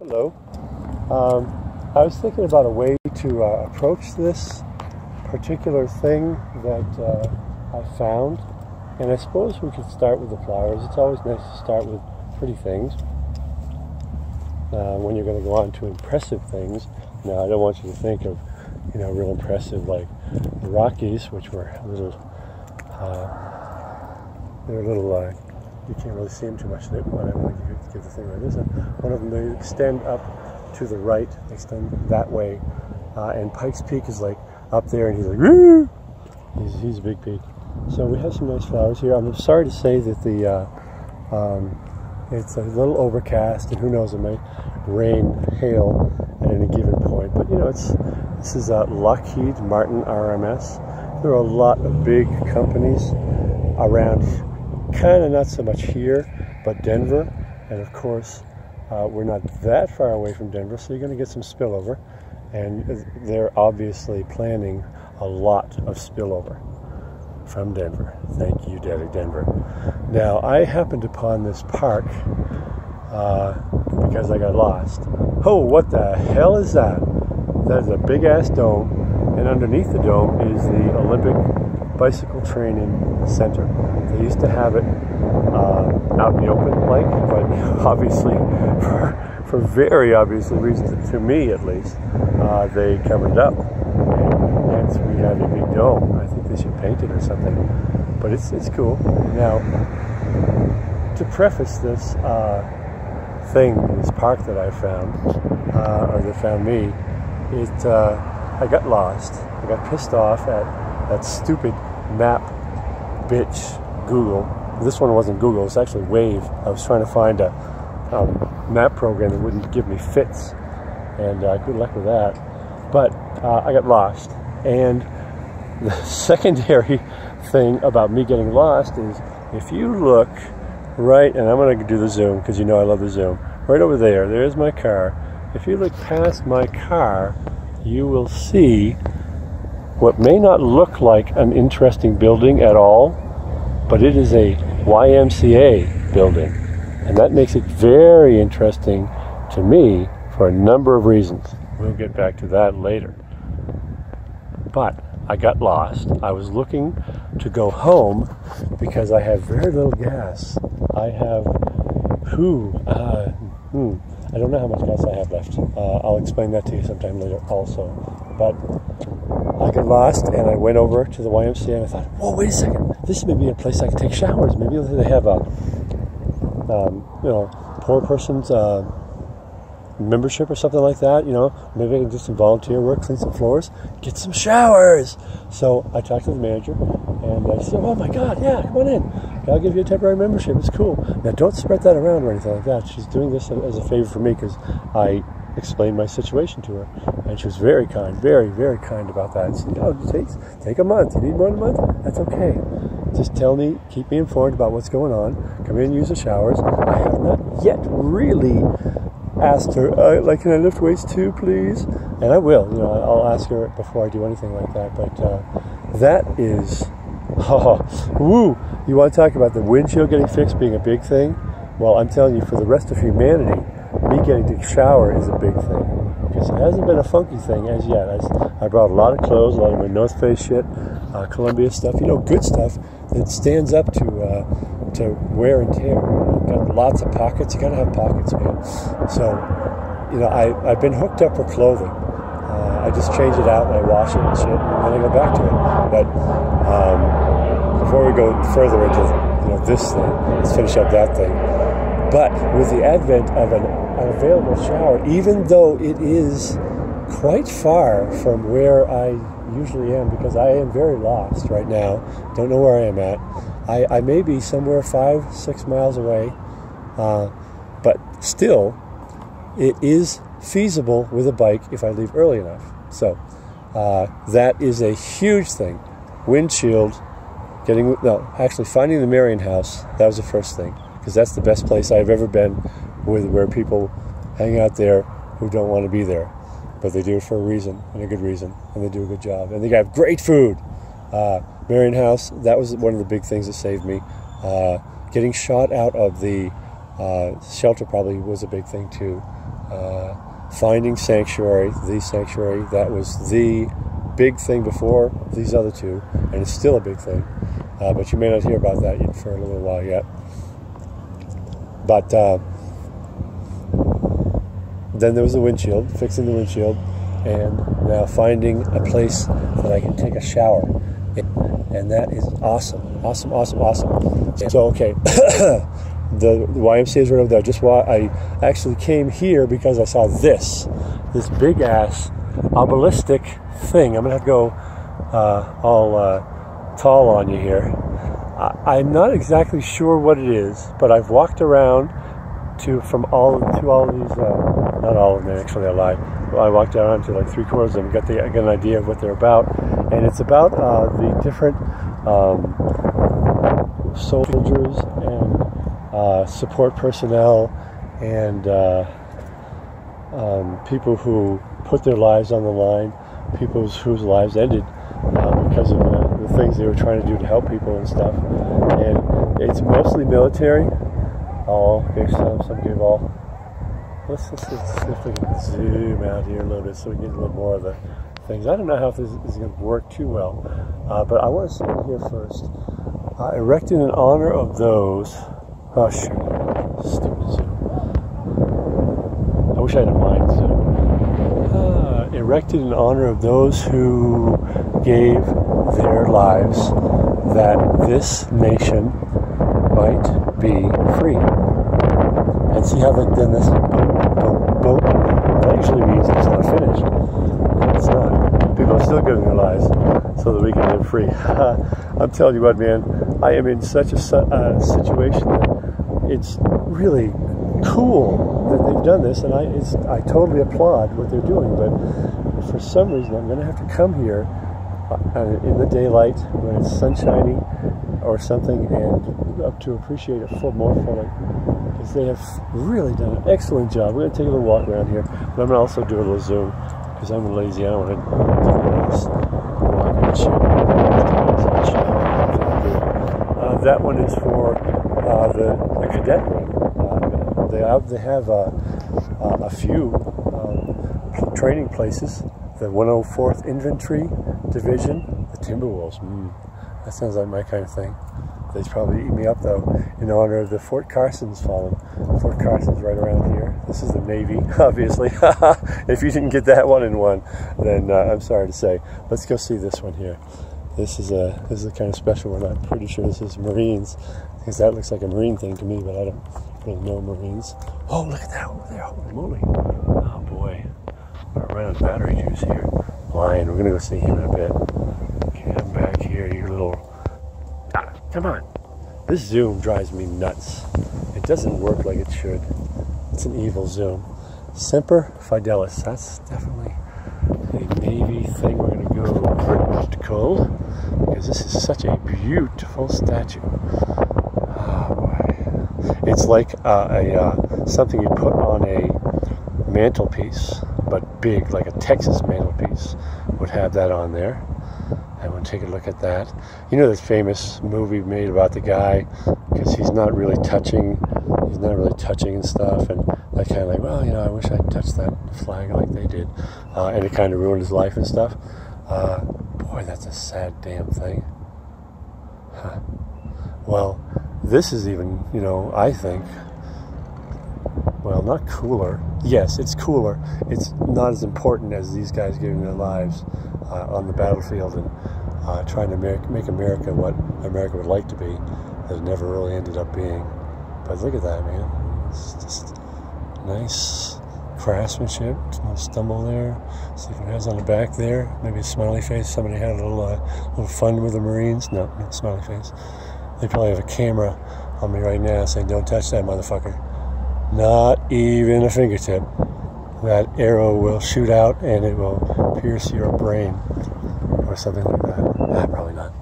Hello. I was thinking about a way to approach this particular thing that I found, and I suppose we could start with the flowers. It's always nice to start with pretty things when you're going to go on to impressive things. Now, I don't want you to think of, real impressive like the Rockies, which were a little, you can't really see them too much, but I want to give the thing like this. One of them, they extend up to the right, extend that way, and Pikes Peak is like up there, and he's like, woo! He's a big peak. So we have some nice flowers here. I'm sorry to say that it's a little overcast, and who knows, it might rain, hail at any given point. But this is Lockheed Martin RMS. There are a lot of big companies around, kind of not so much here, but Denver, and of course we're not that far away from Denver, so you're going to get some spillover, and they're obviously planning a lot of spillover from Denver. Thank you, Denver. Now, I happened upon this park because I got lost. Oh, what the hell is that? That is a big-ass dome, and underneath the dome is the Olympic Bicycle Training Center. They used to have it out in the open, but obviously, for very obvious reasons, to me at least, they covered it up. And hence we have a big dome. I think they should paint it or something. But it's cool. Now, to preface this this park that I found, or that found me, I got lost. I got pissed off at that stupid map bitch Google. This one wasn't Google, it's actually Wave. I was trying to find a map program that wouldn't give me fits, and good luck with that. But I got lost, and the secondary thing about me getting lost is if you look right, and I'm going to do the zoom because I love the zoom, right over there's my car. If you look past my car, you will see what may not look like an interesting building at all, but it is a YMCA building, and that makes it very interesting to me for a number of reasons. We'll get back to that later. But I got lost. I was looking to go home because I have very little gas. I have, I don't know how much gas I have left. I'll explain that to you sometime later also. But I got lost, and I went over to the YMCA, and I thought, whoa, wait a second. This may be a place I can take showers. Maybe they have a, poor person's membership or something like that. Maybe I can do some volunteer work, clean some floors, get some showers. So I talked to the manager, and I said, oh my God, yeah, come on in. I'll give you a temporary membership. It's cool. Now, don't spread that around or anything like that. She's doing this as a favor for me because I explained my situation to her, and she was very kind, very, very kind about that. She said, take a month. You need more than a month? That's okay. Just tell me, keep me informed about what's going on. Come in and use the showers. I have not yet really asked her, can I lift weights too, please? And I will. I'll ask her before I do anything like that. But that is, you want to talk about the windshield getting fixed being a big thing? Well, I'm telling you, for the rest of humanity, me getting to shower is a big thing, because it hasn't been a funky thing as yet. I brought a lot of clothes, a lot of my North Face shit, Columbia stuff, good stuff that stands up to wear and tear. Got lots of pockets. You gotta have pockets, man. So, I've been hooked up for clothing. I just change it out and I wash it and shit, and then I go back to it. But before we go further into this thing, let's finish up that thing. But with the advent of an available shower, even though it is quite far from where I usually am, because I am very lost right now, don't know where I am at. I may be somewhere 5-6 miles away, but still, it is feasible with a bike if I leave early enough. So that is a huge thing. Windshield, finding the Marion House, that was the first thing, because that's the best place I've ever been where people hang out there who don't want to be there, but they do it for a reason, and a good reason, and they do a good job, and they have great food. Marion House, that was one of the big things that saved me. Getting shot out of the shelter probably was a big thing too. finding sanctuary, the sanctuary. That was the big thing before these other two, and it's still a big thing. But you may not hear about that yet for a little while yet. But then there was the windshield, fixing the windshield, and now finding a place that I can take a shower. And that is awesome. Awesome, awesome, awesome. So, okay, the YMCA is right over there. Just why I actually came here because I saw this big ass obelisk thing. I'm gonna have to go all tall on you here. I'm not exactly sure what it is, but I've walked around to all of these. Not all of them, actually, I lied. I walked around to like 3/4 of them, got an idea of what they're about, and it's about the different soldiers and support personnel and people who put their lives on the line, people whose lives ended because of the things they were trying to do to help people and stuff. And it's mostly military. Oh, okay, some give all. Let's see if we can zoom out here a little bit so we can get a little more of the things. I don't know how if this is going to work too well, but I want to see it here first. Erected in honor of those. Oh, shoot. Stupid zoom. I wish I had a mind zoom. Erected in honor of those who gave their lives that this nation might be free. And see how they've done this? Boom. That usually means it's not finished. It's not. People are still giving their lives so that we can live free. I'm telling you what, man, I am in such a situation that it's really cool that they've done this, and I totally applaud what they're doing, but for some reason I'm going to have to come here in the daylight when it's sunshiny or something and up to appreciate it more fully. Because they have really done an excellent job. We're going to take a little walk around here, but I'm going to also do a little zoom because I'm lazy. I don't want to walk and shoot. That one is for the cadet wing. They have a few training places. The 104th Infantry Division, the Timberwolves. That sounds like my kind of thing. They'd probably eat me up, though, in honor of the Fort Carson's fallen. Fort Carson's right around here. This is the Navy, obviously. If you didn't get that one in one, then I'm sorry to say. Let's go see this one here. This is a kind of special one. I'm pretty sure this is Marines, because that looks like a Marine thing to me, but I don't really know Marines. Oh, look at that over there. Holy moly. Oh, boy. We're right on battery juice here. Lion. We're going to go see him in a bit. Come back here, you little... Come on. This zoom drives me nuts. It doesn't work like it should. It's an evil zoom. Semper Fidelis. That's definitely a Navy thing. We're going to go vertical because this is such a beautiful statue. Oh boy. It's like something you put on a mantelpiece, but big, like a Texas mantelpiece would have that on there. I want to take a look at that. You know this famous movie made about the guy because he's not really touching and stuff, and I kind of like, well, you know, I wish I'd touched that flag like they did, and it kind of ruined his life and stuff. Boy, that's a sad damn thing. Huh. Well, this is even, you know, I think, well, not cooler. Yes, it's cooler. It's not as important as these guys giving their lives on the battlefield and trying to make America what America would like to be, that it never really ended up being. But look at that, man. It's just nice craftsmanship. No stumble there. See if it has on the back there. Maybe a smiley face. Somebody had a little fun with the Marines. No smiley face. They probably have a camera on me right now saying, "Don't touch that motherfucker." Not even a fingertip. That arrow will shoot out and it will pierce your brain or something like that. Probably not.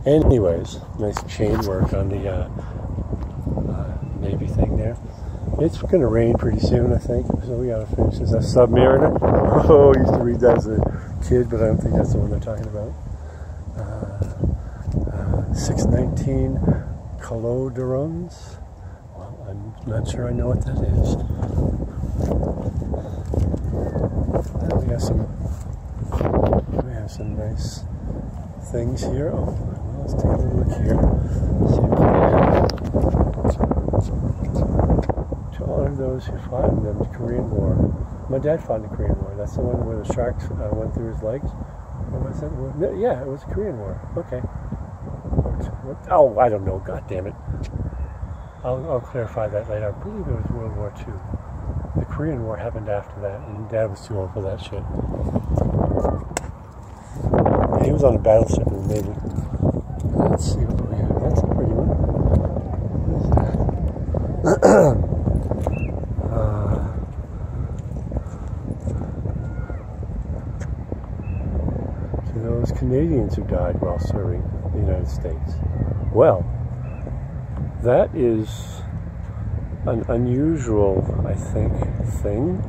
Anyways, nice chain work on the Navy thing there. It's going to rain pretty soon, I think, so we got to finish this. That's Submariner. Oh, I used to read that as a kid, but I don't think that's the one they're talking about. 619 Caloderons. Well, I'm not sure I know what that is. We have some nice things here. Oh, well, let's take a little look here. See what we have. To honor those who fought in the Korean War. My dad fought in the Korean War. That's the one where the sharks went through his legs. What was that? Yeah, it was the Korean War. Okay. Oh, I don't know. God damn it. I'll clarify that later. I believe it was World War II. The Korean War happened after that, and Dad was too old for that shit. He was on a battleship in the Navy. Let's see what we have. That's a pretty one. What is that? To those Canadians who died while serving the United States. Well, that is an unusual, I think, thing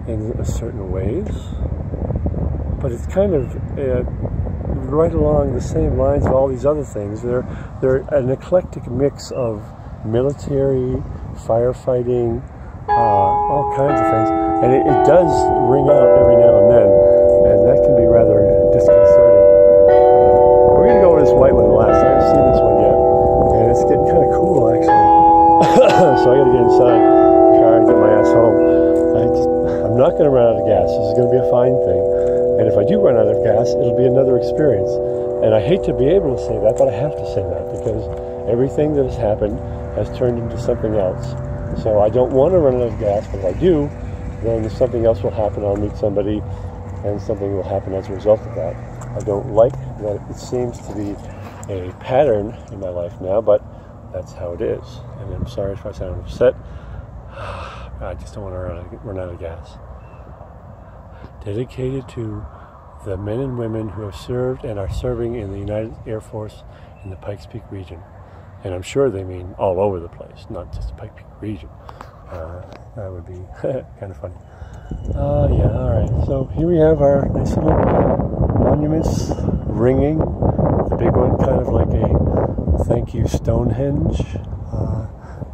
in certain ways, but it's kind of right along the same lines of all these other things. They're an eclectic mix of military, firefighting, all kinds of things, and it does ring out every now and then, and that can be rather disconcerting. We're going to go with this white one last. I haven't seen this one yet, and it's getting kind of cool, actually. So I got to get inside the car and get my ass home. I'm not going to run out of gas. This is going to be a fine thing. And if I do run out of gas, it'll be another experience. And I hate to be able to say that, but I have to say that because everything that has happened has turned into something else. So I don't want to run out of gas, but if I do, then something else will happen. I'll meet somebody, and something will happen as a result of that. I don't like that it seems to be a pattern in my life now, but that's how it is. And I'm sorry if I sound upset. I just don't want to run out of gas. Dedicated to the men and women who have served and are serving in the United Air Force in the Pikes Peak region. And I'm sure they mean all over the place, not just the Pikes Peak region. That would be kind of funny. Yeah, alright. So here we have our nice little monuments ringing. The big one kind of like a thank you Stonehenge.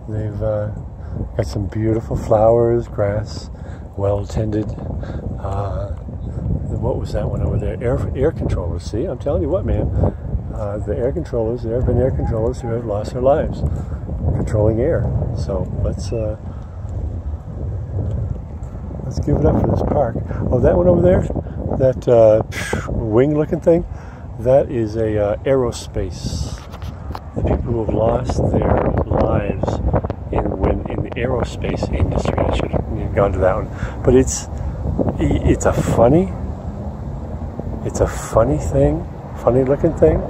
They've got some beautiful flowers, grass, well tended. What was that one over there? Air controllers. See, I'm telling you what, man. The air controllers, there have been air controllers who have lost their lives controlling air. So let's give it up for this park. Oh, that one over there, that wing-looking thing, that is a aerospace. The people who have lost their lives in the aerospace industry. I should have gone to that one, but it's a funny thing, funny-looking thing,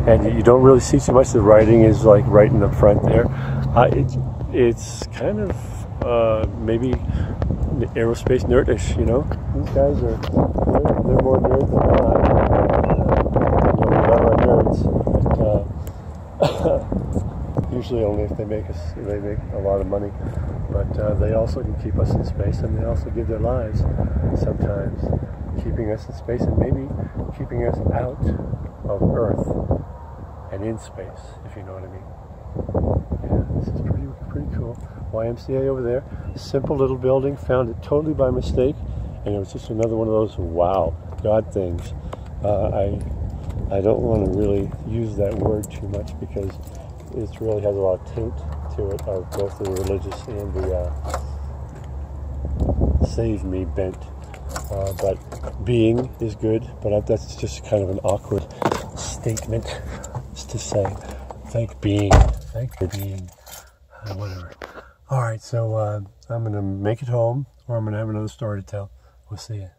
and you don't really see too much. The writing is like right in the front there. It's kind of maybe aerospace nerdish, you know. These guys they're more nerds than not. We love our nerds, but usually only if they make a lot of money. But they also can keep us in space, and they also give their lives sometimes, keeping us in space and maybe keeping us out of Earth and in space, if you know what I mean. Yeah, this is pretty cool. YMCA over there, simple little building, found it totally by mistake, and it was just another one of those wow, God things. I don't want to really use that word too much because it really has a lot of taint to it, of both the religious and the save me bent. But being is good, but that's just kind of an awkward statement to say. Thank being, whatever. All right, so I'm going to make it home, or I'm going to have another story to tell. We'll see you.